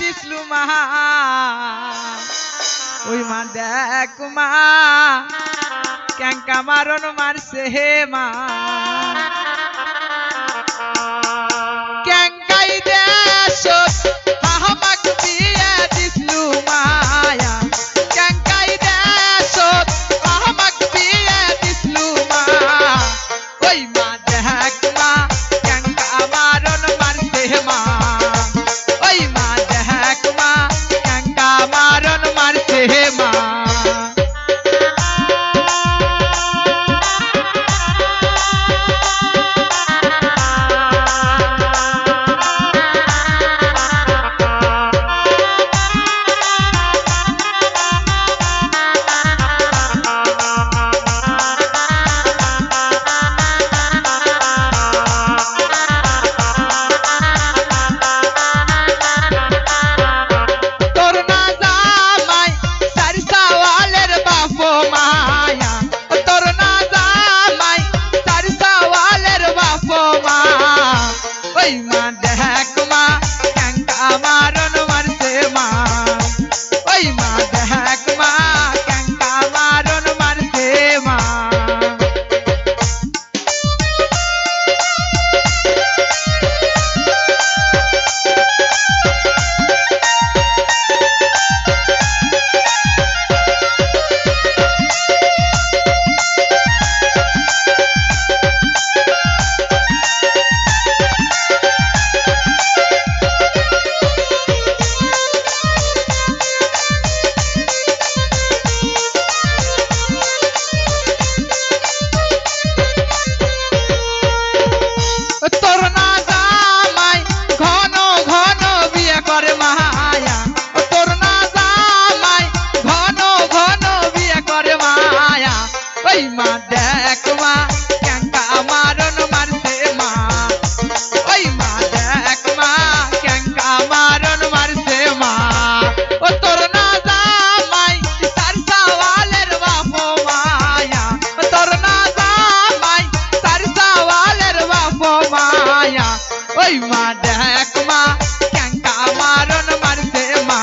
দিসলু মা ওই মা দেখ মা ক্যাঙ্কা মারন মারছে হে মা ক্যাঙ্কাই দেশ আমাক বিয়া দিসলু মায়া ক্যাঙ্কাই দেশ আমাক বিয়া দিসলু মা ওই মা দেখ মা ক্যাঙ্কা মারন মারছে মা ওই মা দেখ মা ক্যাঙ্কা মারন মারছে মা ওই মা দেখ মা ক্যাঙ্কা মারন মারছে মা ওই মা দেখ মা ক্যাঙ্কা মারন মারছে মা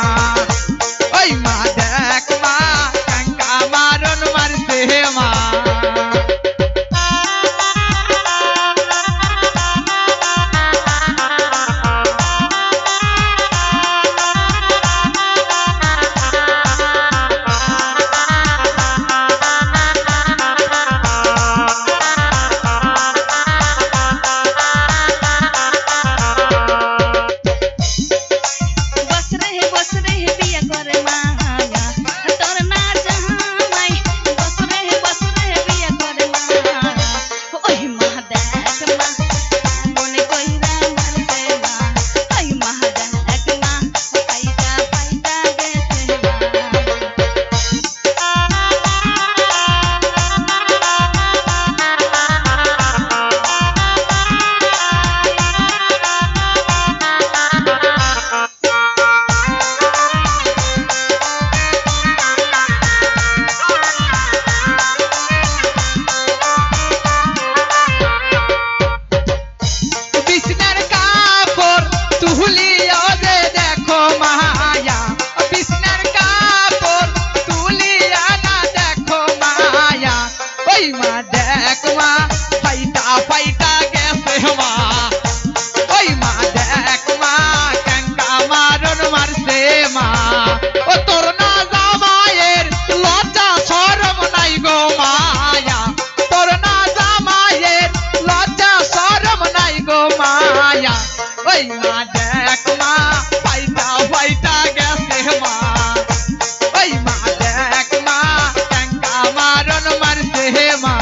ওই মা দেখ মা ফাইটা ফাইটা গেছে মা ওই মা দেখ মা ক্যাঙ্কা মারন মারছে মা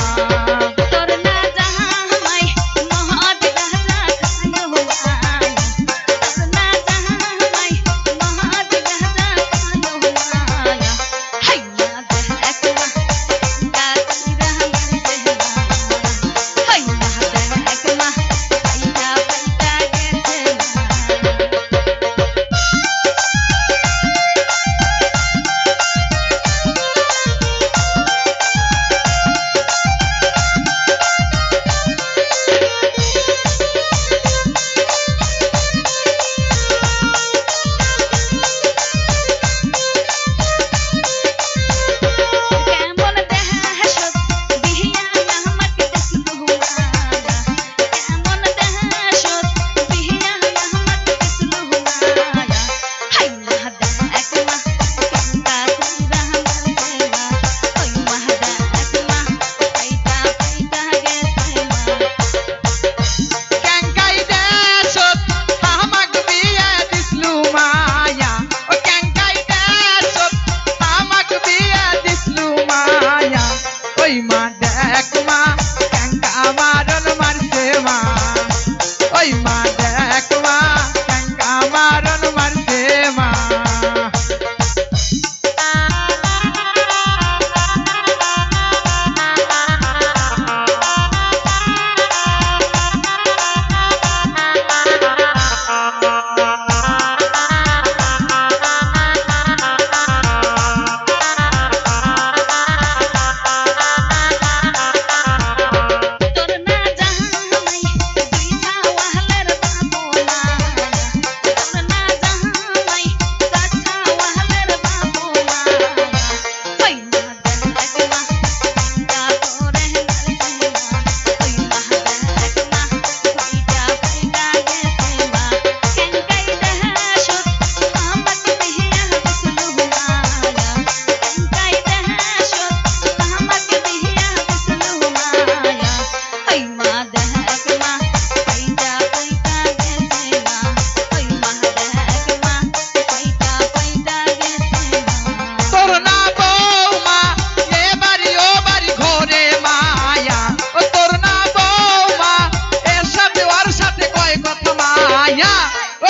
দেখ মা ক্যাঙ্কা মারণ মারছে মা ওই মা দেখ মা ক্যাঙ্কা মারণ মারছে মা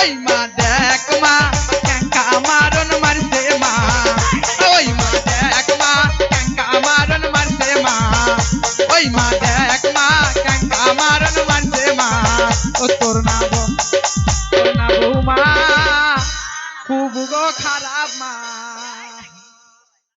ওই মা দেখ মা ক্যাঙ্কা মারণ মারছে মা ওই মা দেখ মা ক্যাঙ্কা মারণ মারছে মা ওই মা দেখ মা ক্যাঙ্কা মারণ মারছে মা ও তোর না বৌমা খুব গো খারাপ মা